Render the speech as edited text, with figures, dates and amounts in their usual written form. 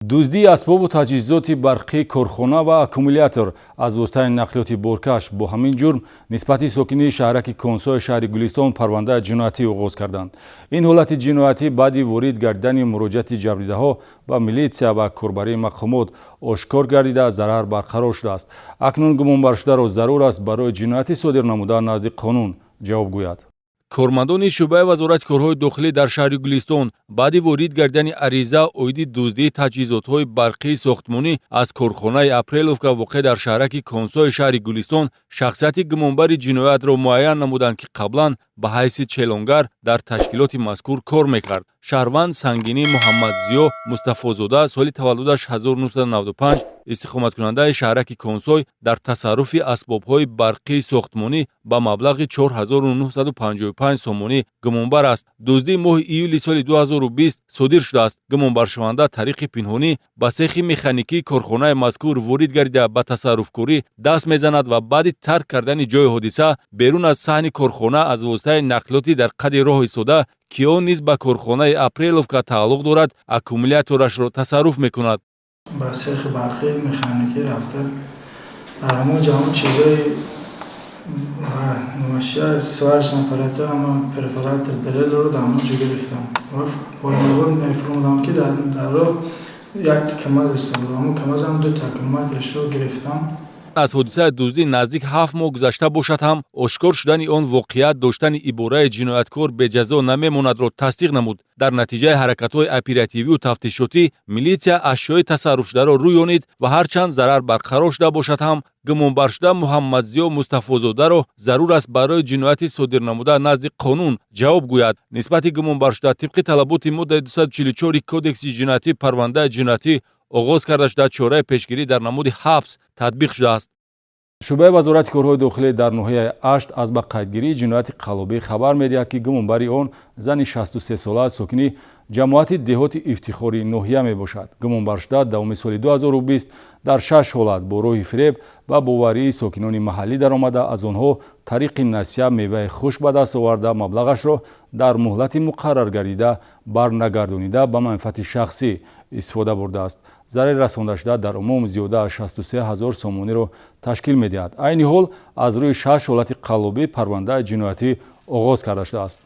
дуздии асбобу таҷҳизоти барқӣ корхона ва аккумулятор аз воситаи нақлиёти боркаш бо ҳамин ҷурм нисбати сокини шаҳраки Консои шаҳри Гулистон парвандаи ҷиноятӣ оғоз карданд. Ин ҳолати ҷиноятӣ баъди ворид гардидани муроҷиати ҷабрдидаҳо ба милитсия ва корбарии мақомот ошкор гардида зарар барқарор шудааст. Акнун гумонбаршударо зарур аст барои ҷиноятӣ содир намуда назди қонун ҷавоб гӯяд. Кормандони шӯъбаи вазорати корҳои дохилӣ дар шаҳри Гулистон баъди ворид гардидани ариза оиди дуздии таҷҳизотҳои барқии сохтмонӣ аз корхонаи Апреловка воқеъ дар шаҳраки Консои шаҳри Гулистон шахсияти гумонбари ҷиноятро муайян намуданд, ки қаблан ба ҳайси челонгар дар ташкилоти мазкур кор мекард. шаҳрванд Сангинӣ Муҳаммадзиё Мустафозода соли таваллудаш 1995 истиқоматкунандаи шаҳраки Консой дар тасарруфи асбобҳои барқии сохтмонӣ ба маблағи 4955 сомонӣ гумонбар аст. дуздии моҳи июли соли 2020 содир шудааст. гумонбаршаванда тариқи пинҳонӣ ба сехи механикии корхонаи мазкур ворид гардида ба тасарруфкорӣ даст мезанад ва баъди тарк кардани ҷои ҳодиса берун аз саҳни корхона аз воситаи нақлиёти дар қади роҳ истода, ки он низ ба корхонаи Апреловка тааллуқ дорад, аккумуляторашро тасарруф мекунад. ба сехи барқӣ механикӣ рафта ҳама ҷамъ чизои машия сварочная аппарата ҳама перфоратор дрелро дар ҳамаҷо гирифтам ва пойнавор мефурмудам, ки дар роҳ як камаз истода, ҳамон камазам 2 аккумуляторашро гирифтам. аз ҳодисаи дуздӣ наздик 7 моҳ гузашта бошад ҳам ошкор шудани он воқеият доштани ибораи ҷинояткор беҷазо намемонадро тасдиқ намуд. дар натиҷаи ҳаракатҳои оператививу тафтишотӣ милитсия ашёи тасарруфшударо рӯёнид ва ҳарчанд зарар барқарор шуда бошад ҳам гумонбаршуда Муҳаммадзиё Мустафозодаро зарур аст барои ҷинояти содир намуда назди қонун ҷавоб гӯяд. нисбати гумонбаршуда тибқи талаботи моддаи 244 кодекси ҷиноятӣ парвандаи ҷиноятӣ оғоз карда шуда чораи пешгирӣ дар намуди ҳабс татбиқ шудааст. шӯъбаи вазорати корҳои дохилӣ дар ноҳияи Ашт аз ба қайдгирии ҷинояти қаллобӣ хабар медиҳад, ки гумонбари он зани 63 сола сокини ҷамоати деҳоти ифтихори ноҳия мебошад. гумонбаршуда давоми соли 2020 дар 6 ҳолат бо роҳи фиреб ва боварии сокинони маҳаллӣ даромада аз онҳо тариқи насия меваи хушк ба даст оварда маблағашро дар муҳлати муқаррар гардида барнагардонида ба манфиати шахсӣ истифода бурдааст. зарари расондашуда дар умум зиёда аз 63 000 сомониро ташкил медиҳад. айни ҳол аз рӯи 6 ҳолати қаллобӣ парвандаи ҷиноятӣ оғоз карда шудааст.